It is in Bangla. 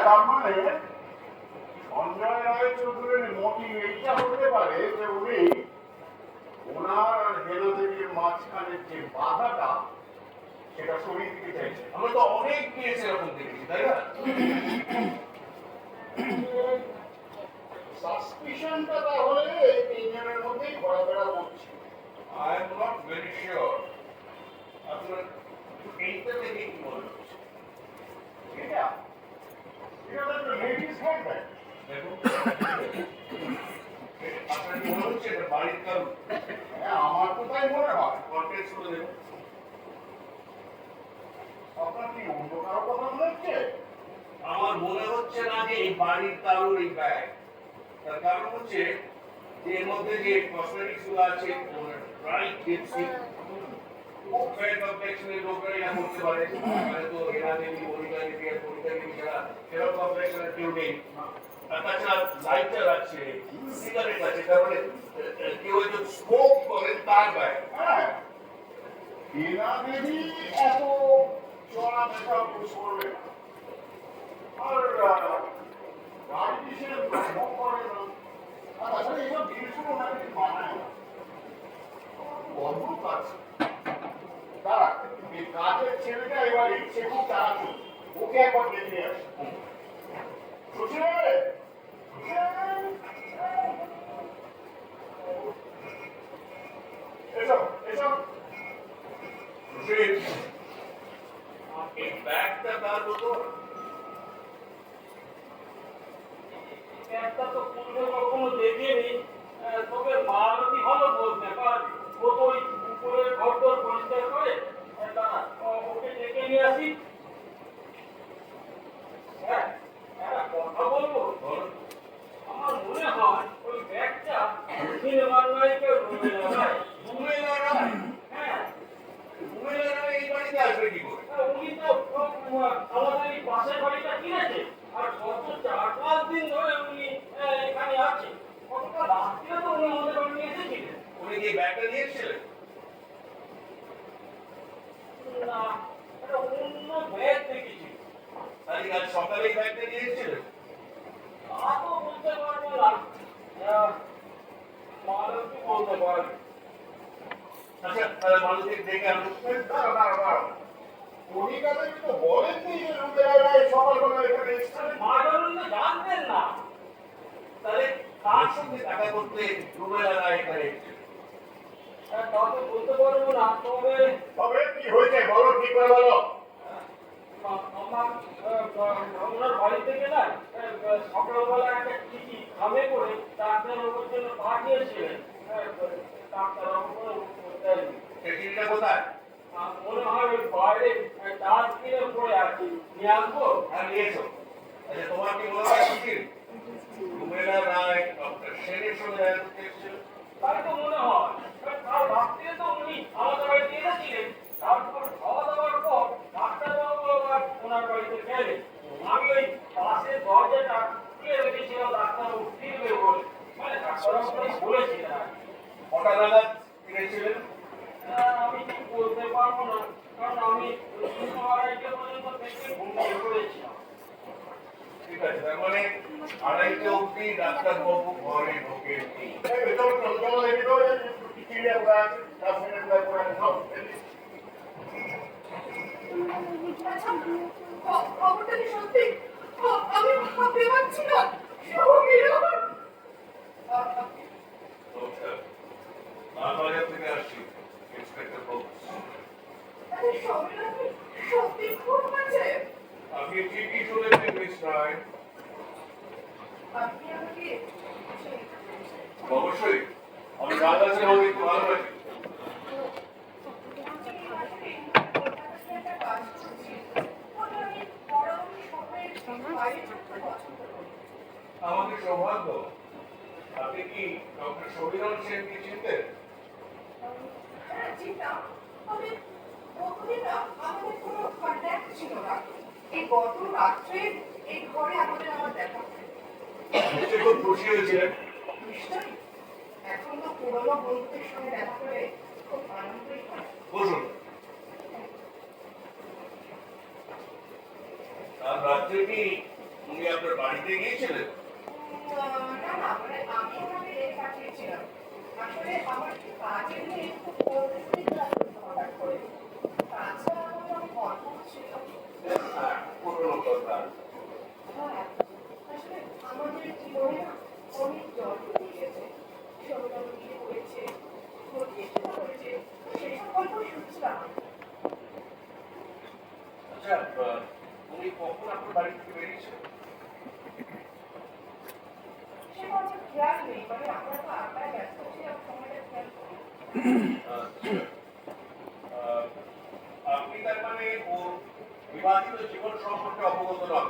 তার মানে সঞ্জয় রায় চৌধুরীর মোটিভ এইটা হতে পারে যে উনি ওনার আর হেনা দেবীর মাঝখানের যে বাধাটা সেটা সরিয়ে দিতে চাইছে। আমরা তো অনেক কেস এরকম দেখেছি, তাই না? সাসপিশনটা তাহলে এই তিনজনের মধ্যেই ঘোরাফেরা করছে। I am not very sure. আপনার এইটা থেকে কি মনে হচ্ছে? এটা এটা তো একটা লেডিস হ্যান্ডব্যাগ। দেখুন, আপনার কি মনে হচ্ছে এটা বাড়ির কারণ? হ্যাঁ, আমার তো তাই মনে হয়। কন্টেক্সট করে দেখুন। আপনার কি অন্য কারো কথা মনে হচ্ছে? আমার মনে হচ্ছে না যে এই বাড়ির কারোর এই ব্যাগ। তার কারণ হচ্ছে যে এর মধ্যে যে কসমেটিক্স গুলো আছে, ব্রাইট লিপস্টিক, খুব ফেয়ার কমপ্লেক্সনের লোকরা এটা করতে পারে। মানে তো হেনা দেবী, মনিকা দেবী আর কবিতা দেবী ছাড়া সেরকম কমপ্লেক্সনের কেউ নেই। আর তাছাড়া লাইটার আছে, সিগারেট আছে, তার মানে কেউ হয়তো স্মোক করেন তার ব্যাগ। হ্যাঁ, হেনা দেবী এত চড়া মেশা করবে না। আর গাড়ি সে ভ্রমণ করে না। আর আসলে এইসব জিনিসগুলো ওনাকে ঠিক মানায় না। অদ্ভুত কাজ। দাঁড়া, এই কাজের ছেলেটা এবার ইচ্ছে খুব তাড়াতাড়ি ওকে একবার দেখে আসে। সুশীল! এসব এসব সুশীল, এই ব্যাগটা তার মতো একটা তো পূর্বে কখনো দেখিনি, তবে মালতী ভালো বলতে পারে। ও তো ওই উপরের ঘরদোর পরিষ্কার করে। ওকে ডেকে নিয়ে আসি। হ্যাঁ, একটা কথা বলবো। আমার মনে হয় ওই ব্যাগটা সিনেমার নায়িকার রুমেলা রায়। রুমেলা রায়? হ্যাঁ, রুমেলা রায় এই বাড়িতে আসবে কি করে? উনি তো আমাদের এই পাশের বাড়িটা কিনেছে। আর গত 4-5 দিন ধরে উনি এখানে আছে। গতকাল রাত্রে তো উনি আমাদের বাড়ি এসেছিলেন। উনি কি ব্যাগটা নিয়ে এসেছিলেন? না, এটা অন্য ব্যাগ দেখেছি। তাহলে কাল সকালে এই ব্যাগটা নিয়ে এসেছিলেন? তা তো বলতে পারবো না। মালতী বলতে পারবে। আচ্ছা, তাহলে মানুষকে দেখে আনবো। দাঁড়া দাঁড়া দাঁড়া, কলিকাতা কিন্তু বলেননি যে রুবেলায় সকালবেলা এখানে এসেছেন। মাধবন তো জানতেন না। তাহলে কার সঙ্গে দেখা করতে রুমেলা রায় এখানে এসেছিলেন? তা তো বলতে পারবো না। তবে তবে কি হয়েছে বলো, কি করে বলো। আমার ওনার বাড়ি থেকে না সকালবেলা একটা চিঠি খামে করে ডাক্তারবাবুর জন্য পাঠিয়েছিলেন। ডাক্তারবাবু দেয়নি। সেই চিঠিটা কোথায়? মনে হয় ওই বাইরে ডাস্টবিনে পড়ে আছি, নিয়ে আসবো। আর নিয়ে এসো। আচ্ছা, তোমার কি মনে হয় সুশীল রুমেলা রায় ডক্টর সেনের সঙ্গে দেখা করতে এসেছিলেন? তাই তো মনে হয়। কাল রাত্রে তো উনি আমাদের বাড়িতে এসেছিলেন। তারপর খাওয়া দাওয়ার পর ডাক্তারবাবু আবার ওনার বাড়িতে গেলেন। আমি ওই পাশের দরজাটা খুলে রেখেছিলাম ডাক্তারবাবু ফিরবে বলে। মানে ডাক্তারবাবু বলেছিলেন আর কি। কটা নাগাদ ফিরেছিলেন? আমি ঠিক বলতে পারবো না, কারণ আমি 2:30 পর্যন্ত থেকে ঘুমিয়ে পড়েছিলাম। ঠিক আছে, তার মানে 2:30 অবধি ডাক্তারবাবু ঘরে ঢোকেননি। ভেতর চলো দেখি তো চিড়িয়া ঘোরা আছে, ডাস্টবিনে ঘোরা আছে সব। খবরটা কি সত্যি? আমি ভাবতে পারছি না। নমস্কার, লালবাজার থেকে আসছি, ইন্সপেক্টর বোস। সত্যি খুব আছে। আপনি ঠিকই শুনেছেন মিস রায়। আপনি আমাকে অবশ্যই, আমি রাজা সিনহাকে খুব ভালোবাসি। আমাদের সৌভাগ্য। আপনি কি ডক্টর সমীরণ সেনকে চিনতেন? চিন্তাম, তবে প্রথমে না আমাদের কোনো কন্ট্যাক্ট ছিল না। এই গত রাত্রে এই ঘরে আমার দেখা হয়। নিশ্চয়ই খুব খুশি হয়েছিলেন। নিশ্চয়ই, এখন তো পুরোনো বন্ধুদের সঙ্গে দেখা করে খুব আনন্দই হয়। বসুন। কাল রাত্রে কি উনি আপনার বাড়িতে গিয়েছিলেন? না না মানে আমি ওনাকে রেখে পাঠিয়েছিলাম। আসলে আমার কাজের নিয়ে খুব অসুবিধা হঠাৎ করে। তাছাড়া আমার অনেক গল্প ছিল। হ্যাঁ, পুরনো কথা। হ্যাঁ, আসলে আমাদের জীবনে না অনেক জন্ম দিয়েছে, সন্তান বিয়ে করেছে, প্রতিষ্ঠা করেছে, সেসব গল্প শুনছিলাম। আচ্ছা, উনি কখন আপনার বাড়ি থেকে বেরিয়েছেন? সে কথা খেয়াল নেই, মানে আমরা তো আড্ডায় ব্যস্ত ছিলাম, সময়টা খেয়াল করি। আচ্ছা। আপনি তার মানে ওর বিবাহিত জীবন সম্পর্কে অবগত নন?